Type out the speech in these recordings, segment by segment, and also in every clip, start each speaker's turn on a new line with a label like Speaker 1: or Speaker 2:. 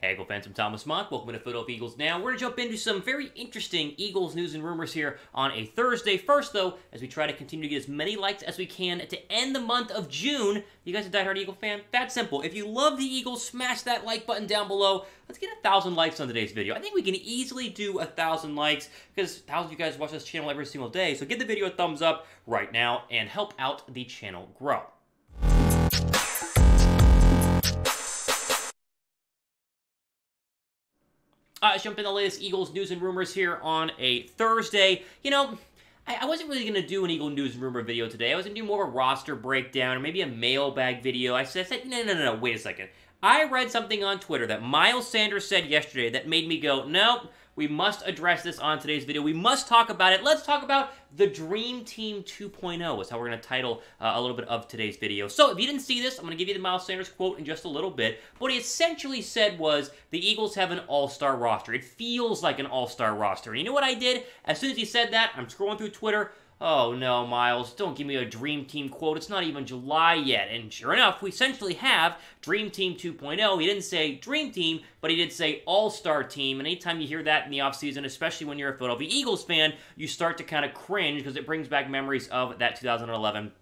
Speaker 1: Hey, Eagle fans, I'm Thomas Mott. Welcome to Philadelphia Eagles Now. We're going to jump into some very interesting Eagles news and rumors here on a Thursday. First, though, as we try to continue to get as many likes as we can to end the month of June. You guys a diehard Eagle fan? That's simple. If you love the Eagles, smash that like button down below. Let's get 1,000 likes on today's video. I think we can easily do 1,000 likes because thousands of you guys watch this channel every single day. So give the video a thumbs up right now and help out the channel grow. Let's jump into the latest Eagles news and rumors here on a Thursday. You know, I wasn't really going to do an Eagle news and rumor video today. I was going to do more of a roster breakdown or maybe a mailbag video. I said, no, wait a second. I read something on Twitter that Miles Sanders said yesterday that made me go, nope, we must address this on today's video. We must talk about it. Let's talk about the Dream Team 2.0 is how we're going to title a little bit of today's video. So if you didn't see this, I'm going to give you the Miles Sanders quote in just a little bit. What he essentially said was the Eagles have an all-star roster. It feels like an all-star roster. And you know what I did? As soon as he said that, I'm scrolling through Twitter. Oh no, Miles, don't give me a Dream Team quote. It's not even July yet. And sure enough, we essentially have Dream Team 2.0. He didn't say Dream Team, but he did say All-Star Team. And anytime you hear that in the offseason, especially when you're a Philadelphia Eagles fan, you start to kind of cringe because it brings back memories of that 2011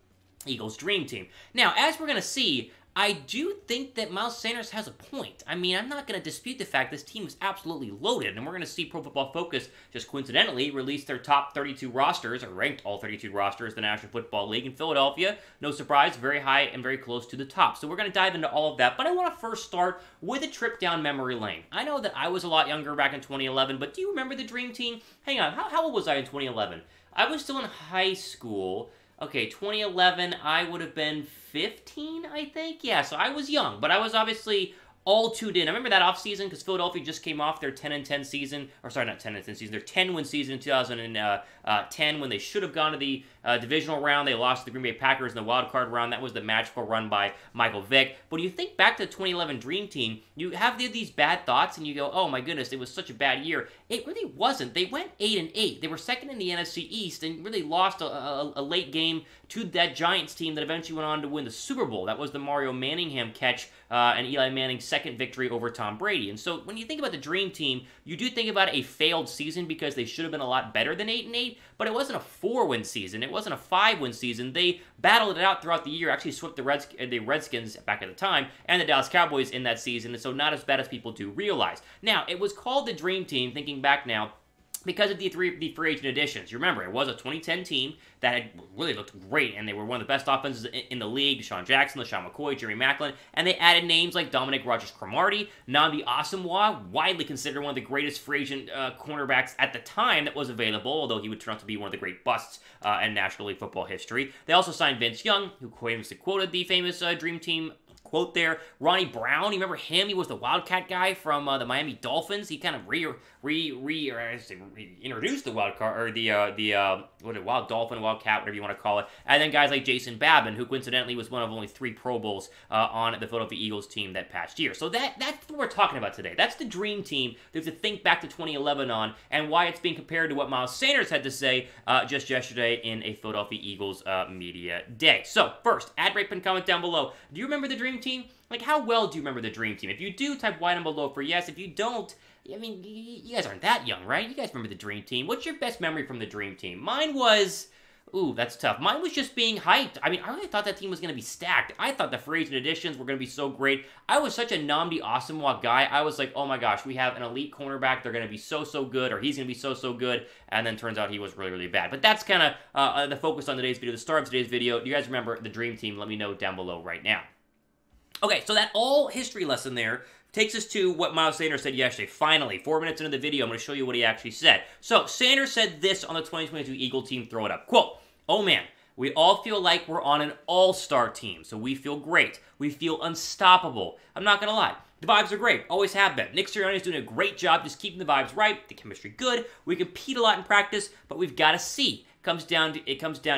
Speaker 1: Eagles Dream Team. Now, as we're going to see, I do think that Miles Sanders has a point. I mean, I'm not going to dispute the fact this team is absolutely loaded, and we're going to see Pro Football Focus just coincidentally release their top 32 rosters, or ranked all 32 rosters in the National Football League in Philadelphia. No surprise, very high and very close to the top. So we're going to dive into all of that, but I want to first start with a trip down memory lane. I know that I was a lot younger back in 2011, but do you remember the Dream Team? Hang on, how old was I in 2011? I was still in high school. Okay, 2011, I would have been 15, I think? Yeah, so I was young, but I was obviously all tuned in. I remember that offseason because Philadelphia just came off their 10-10 season, or sorry, not 10-10 season, their 10-win season in 2010 when they should have gone to the divisional round. They lost to the Green Bay Packers in the wild card round. That was the magical run by Michael Vick. But when you think back to the 2011 Dream Team, you have these bad thoughts and you go, oh my goodness, it was such a bad year. It really wasn't. They went 8-8. They were second in the NFC East and really lost a late game to that Giants team that eventually went on to win the Super Bowl. That was the Mario Manningham catch and Eli Manning's second victory over Tom Brady. And so when you think about the Dream Team, you do think about a failed season because they should have been a lot better than 8-8, but it wasn't a 4-win season. It wasn't a 5-win season. They battled it out throughout the year, actually swept the Redskins back at the time and the Dallas Cowboys in that season, and so not as bad as people do realize. Now, it was called the Dream Team, thinking back now, because of the free agent additions. You remember, it was a 2010 team that had really looked great, and they were one of the best offenses in the league. Deshaun Jackson, LaShawn McCoy, Jerry Maclin, and they added names like Dominic Rodgers-Cromartie, Nnamdi Asomugha, widely considered one of the greatest free agent cornerbacks at the time that was available, although he would turn out to be one of the great busts in National League football history. They also signed Vince Young, who famously quoted the famous Dream Team quote there. Ronnie Brown, you remember him? He was the Wildcat guy from the Miami Dolphins. He kind of introduced the Wildcat, or the Wild Dolphin, Wildcat, whatever you want to call it. And then guys like Jason Babin, who coincidentally was one of only 3 Pro Bowls on the Philadelphia Eagles team that past year. So that's what we're talking about today. That's the Dream Team that we have to think back to 2011 on, and why it's being compared to what Miles Sanders had to say just yesterday in a Philadelphia Eagles media day. So first, ad break and comment down below. Do you remember the Dream Team? Like, how well do you remember the Dream Team? If you do, type Y down below for yes. If you don't, I mean, you guys aren't that young, right? You guys remember the Dream Team. What's your best memory from the Dream Team? Mine was... Ooh, that's tough. Mine was just being hyped. I mean, I really thought that team was going to be stacked. I thought the free agent additions were going to be so great. I was such a Nnamdi Asomugha guy. I was like, oh my gosh, we have an elite cornerback. They're going to be so good, or he's going to be so good. And then turns out he was really bad. But that's kind of the focus on today's video, the start of today's video. Do you guys remember the Dream Team? Let me know down below right now. Okay, so that all history lesson there takes us to what Miles Sanders said yesterday. Finally, 4 minutes into the video, I'm going to show you what he actually said. So, Sanders said this on the 2022 Eagle team. Throw it up. Quote, "Oh man, we all feel like we're on an all-star team, so we feel great. We feel unstoppable. I'm not going to lie. The vibes are great. Always have been. Nick Sirianni is doing a great job just keeping the vibes right, the chemistry good. We compete a lot in practice, but we've got to see. It comes down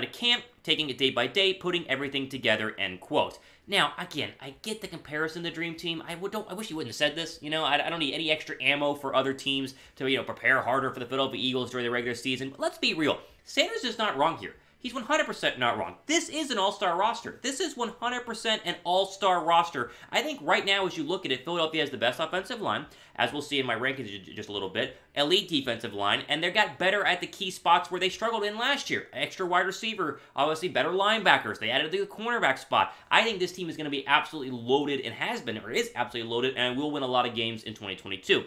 Speaker 1: to camp, taking it day by day, putting everything together," end quote. Now, again, I get the comparison to the Dream Team. I wish you wouldn't have said this. You know, I don't need any extra ammo for other teams to, prepare harder for the Philadelphia Eagles during the regular season. But let's be real. Sanders is not wrong here. he's 100% not wrong. This is an all-star roster. This is 100% an all-star roster. I think right now, as you look at it, Philadelphia has the best offensive line, as we'll see in my rankings just a little bit, elite defensive line, and they got better at the key spots where they struggled in last year. Extra wide receiver, obviously better linebackers. They added the cornerback spot. I think this team is going to be absolutely loaded and has been, or is absolutely loaded, and will win a lot of games in 2022.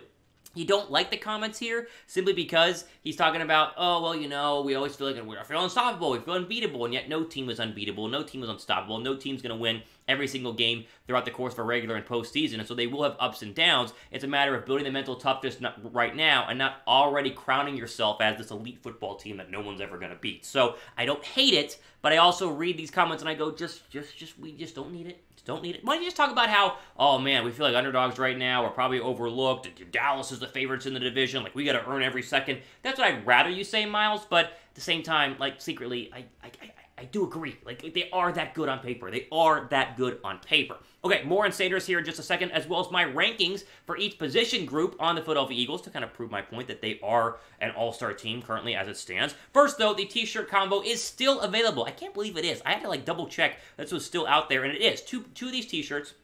Speaker 1: You don't like the comments here simply because he's talking about, oh, well, you know, we always feel like we feel unstoppable, we feel unbeatable, and yet no team is unbeatable, no team is unstoppable, no team's going to win every single game throughout the course of a regular and postseason, and so they will have ups and downs. It's a matter of building the mental toughness right now and not already crowning yourself as this elite football team that no one's ever going to beat. So I don't hate it, but I also read these comments and I go, we just don't need it. Don't need it. Why don't you just talk about how, oh man, we feel like underdogs right now, we're probably overlooked, Dallas is the favorites in the division, like we got to earn every second. That's what I'd rather you say, Miles, but at the same time, like secretly, I do agree. Like, they are that good on paper. They are that good on paper. Okay, more on Sanders here in just a second, as well as my rankings for each position group on the Philadelphia Eagles to kind of prove my point that they are an all-star team currently as it stands. First, though, the t-shirt combo is still available. I can't believe it is. I had to, like, double-check this was still out there, and it is. Two of these t-shirts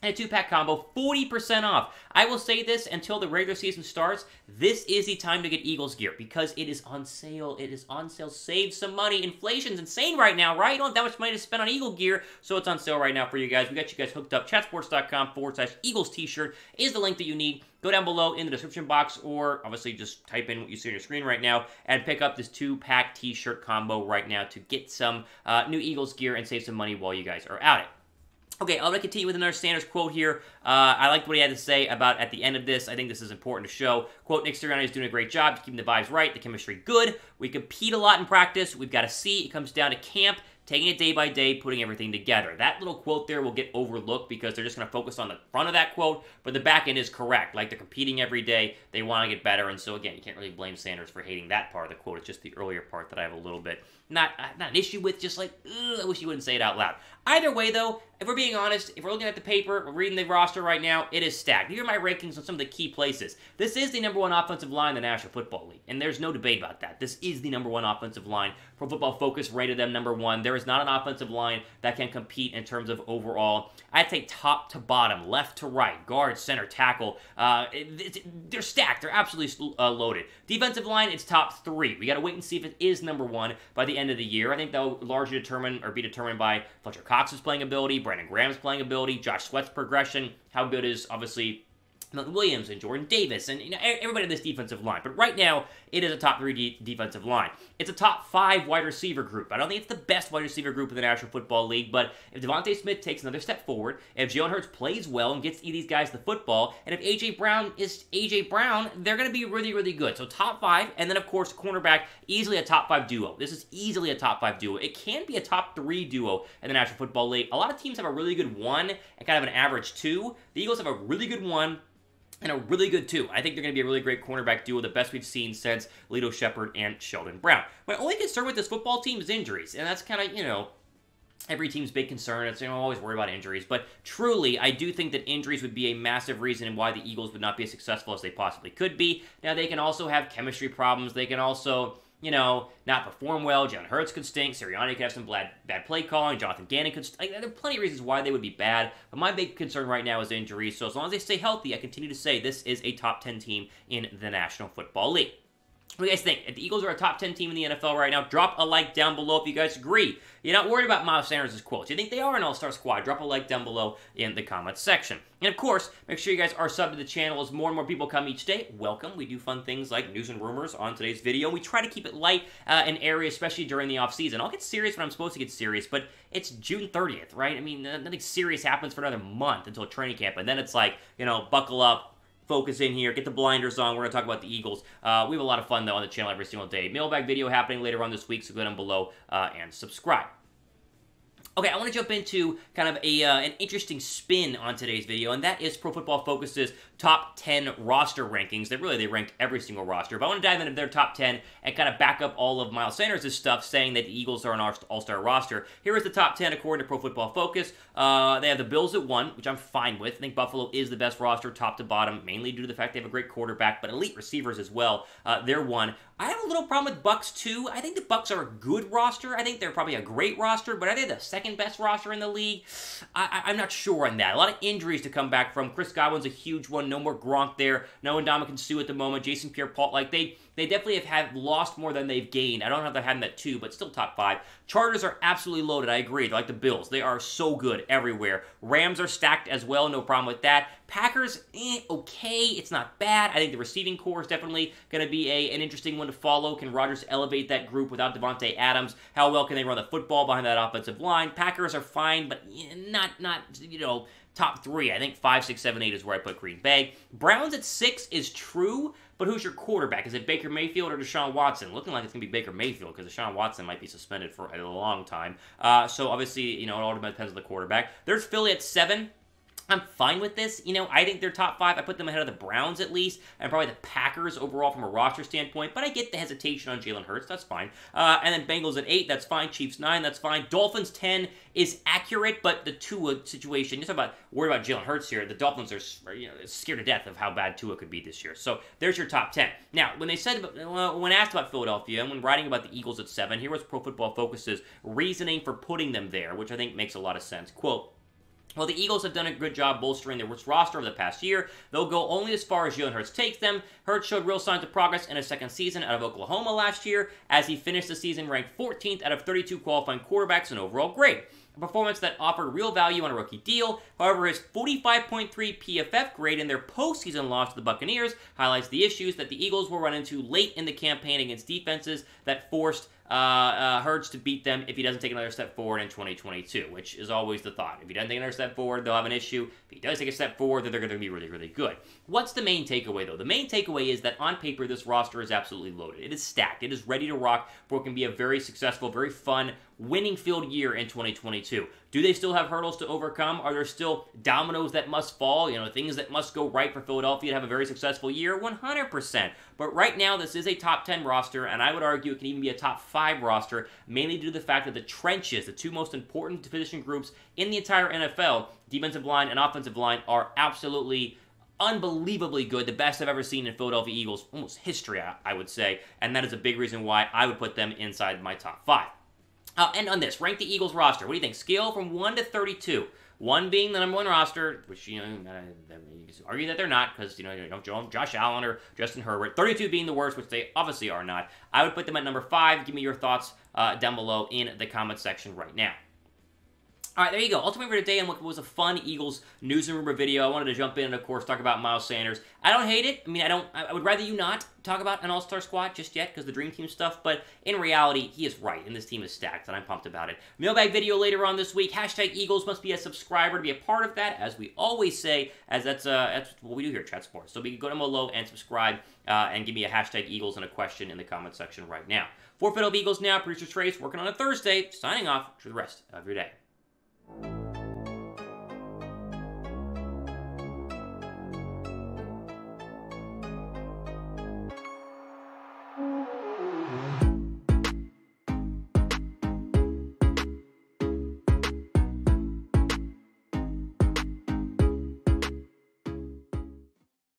Speaker 1: and a 2-pack combo, 40% off. I will say this until the regular season starts. This is the time to get Eagles gear because it is on sale. It is on sale. Save some money. Inflation's insane right now, right? You don't have that much money to spend on Eagle gear, so it's on sale right now for you guys. We got you guys hooked up. Chatsports.com/Eagles t-shirt is the link that you need. Go down below in the description box, or obviously just type in what you see on your screen right now and pick up this 2-pack t-shirt combo right now to get some new Eagles gear and save some money while you guys are at it. Okay, I'm going to continue with another Sanders quote here. I liked what he had to say about at the end of this. I think this is important to show. Quote, Nick Sirianni is doing a great job keeping the vibes right, the chemistry good. We compete a lot in practice. We've got to see. It comes down to camp, taking it day by day, putting everything together. That little quote there will get overlooked because they're just going to focus on the front of that quote, but the back end is correct. Like, they're competing every day. They want to get better, and so, again, you can't really blame Sanders for hating that part of the quote. It's just the earlier part that I have a little bit, not an issue with, just like, I wish you wouldn't say it out loud. Either way, though, if we're being honest, if we're looking at the paper, we're reading the roster right now, it is stacked. Here are my rankings on some of the key places. This is the #1 offensive line in the National Football League, and there's no debate about that. This is the #1 offensive line. Pro Football Focus rated them #1. There is not an offensive line that can compete in terms of overall. I'd say top to bottom, left to right, guard, center, tackle. They're stacked. They're absolutely loaded. Defensive line, it's top 3. We got to wait and see if it is #1 by the end of the year. I think that will largely be determined by Fletcher Cox's playing ability, Brandon Graham's playing ability, Josh Sweat's progression, how good is, obviously, Milton Williams and Jordan Davis, and everybody in this defensive line. But right now, it is a top 3 defensive line. It's a top 5 wide receiver group. I don't think it's the best wide receiver group in the National Football League, but if DeVonta Smith takes another step forward, if Jalen Hurts plays well and gets these guys the football, and if A.J. Brown is A.J. Brown, they're going to be really, really good. So top 5, and then, of course, cornerback, easily a top 5 duo. This is easily a top 5 duo. It can be a top 3 duo in the National Football League. A lot of teams have a really good 1 and kind of an average 2. The Eagles have a really good 1 and a really good 2. I think they're going to be a really great cornerback duo, the best we've seen since Lito Shepherd and Sheldon Brown. My only concern with this football team is injuries, and that's kind of, every team's big concern. It's, always worry about injuries, but truly, I do think that injuries would be a massive reason why the Eagles would not be as successful as they possibly could be. Now, they can also have chemistry problems. They can also, not perform well. Jalen Hurts could stink. Sirianni could have some bad play calling. Jonathan Gannon could stink. There are plenty of reasons why they would be bad, but my big concern right now is injuries. So as long as they stay healthy, I continue to say this is a top 10 team in the National Football League. What do you guys think? If the Eagles are a top 10 team in the NFL right now, drop a like down below if you guys agree. You're not worried about Miles Sanders' quotes. You think they are an all-star squad? Drop a like down below in the comments section. And of course, make sure you guys are subbed to the channel as more and more people come each day. Welcome. We do fun things like news and rumors on today's video. We try to keep it light and airy, especially during the off-season. I'll get serious when I'm supposed to get serious, but it's June 30th, right? I mean, nothing serious happens for another month until training camp, and then it's like, buckle up, focus in here, get the blinders on. We're going to talk about the Eagles. We have a lot of fun, though, on the channel every single day. Mailbag video happening later on this week, so go down below and subscribe. Okay, I want to jump into kind of an interesting spin on today's video, and that is Pro Football Focus's top 10 roster rankings. They ranked every single roster, but I want to dive into their top 10 and kind of back up all of Miles Sanders' stuff, saying that the Eagles are an all-star roster. Here is the top 10 according to Pro Football Focus. They have the Bills at 1, which I'm fine with. I think Buffalo is the best roster, top to bottom, mainly due to the fact they have a great quarterback, but elite receivers as well. They're 1. I have a little problem with Bucs 2. I think the Bucs are a good roster. I think they're probably a great roster, but are they the second best roster in the league? I'm not sure on that. A lot of injuries to come back from. Chris Godwin's a huge one. No more Gronk there. No Ndamukong Suh at the moment. Jason Pierre-Paul. Like, they definitely have lost more than they've gained. I don't know if they're having that 2, but still top 5. Chargers are absolutely loaded. I agree. They're like the Bills. They are so good everywhere. Rams are stacked as well. No problem with that. Packers, okay. It's not bad. I think the receiving core is definitely going to be an interesting one to follow. Can Rodgers elevate that group without Devontae Adams? How well can they run the football behind that offensive line? Packers are fine, but not top 3. I think 5, 6, 7, 8 is where I put Green Bay. Browns at 6 is true, but who's your quarterback? Is it Baker Mayfield or Deshaun Watson? Looking like it's going to be Baker Mayfield because Deshaun Watson might be suspended for a long time. So obviously, it all depends on the quarterback. There's Philly at 7. I'm fine with this. I think they're top 5. I put them ahead of the Browns at least, and probably the Packers overall from a roster standpoint, but I get the hesitation on Jalen Hurts. That's fine. And then Bengals at 8. That's fine. Chiefs 9. That's fine. Dolphins 10 is accurate, but the Tua situation, just worried about Jalen Hurts here, the Dolphins are scared to death of how bad Tua could be this year. So there's your top 10. Now, when asked about Philadelphia and when writing about the Eagles at 7, here was Pro Football Focus's reasoning for putting them there, which I think makes a lot of sense. Quote, "Well, the Eagles have done a good job bolstering their roster over the past year. They'll go only as far as Jalen Hurts takes them. Hurts showed real signs of progress in his second season out of Oklahoma last year, as he finished the season ranked 14th out of 32 qualifying quarterbacks in overall grade. A performance that offered real value on a rookie deal. However, his 45.3 PFF grade in their postseason loss to the Buccaneers highlights the issues that the Eagles will run into late in the campaign against defenses that forced Hurts to beat them if he doesn't take another step forward in 2022, which is always the thought. If he doesn't take another step forward, they'll have an issue. If he does take a step forward, then they're going to be really, really good." What's the main takeaway, though? The main takeaway is that on paper, this roster is absolutely loaded. It is stacked. It is ready to rock for what can be a very successful, very fun, winning-filled year in 2022. Do they still have hurdles to overcome? Are there still dominoes that must fall? Things that must go right for Philadelphia to have a very successful year? 100%. But right now, this is a top 10 roster, and I would argue it can even be a top 5 roster, mainly due to the fact that the trenches, the 2 most important position groups in the entire NFL, defensive line and offensive line, are absolutely unbelievably good, the best I've ever seen in Philadelphia Eagles, almost history, I would say, and that is a big reason why I would put them inside my top 5. And on this, rank the Eagles roster. What do you think? Scale from 1 to 32. 1 being the number 1 roster, which, you can argue that they're not, because, Josh Allen or Justin Herbert. 32 being the worst, which they obviously are not. I would put them at number 5. Give me your thoughts down below in the comment section right now. All right, there you go. Ultimately for today, and what was a fun Eagles news and rumor video. I wanted to jump in and, of course, talk about Miles Sanders. I don't hate it. I would rather you not talk about an all-star squad just yet because the Dream Team stuff, but in reality, he is right, and this team is stacked, and I'm pumped about it. Mailbag video later on this week. Hashtag Eagles must be a subscriber to be a part of that, as we always say, as that's what we do here at Chat Sports. So we can go down below and subscribe and give me a hashtag Eagles and a question in the comment section right now. For Philadelphia Eagles now, producer Trace working on a Thursday, signing off for the rest of your day.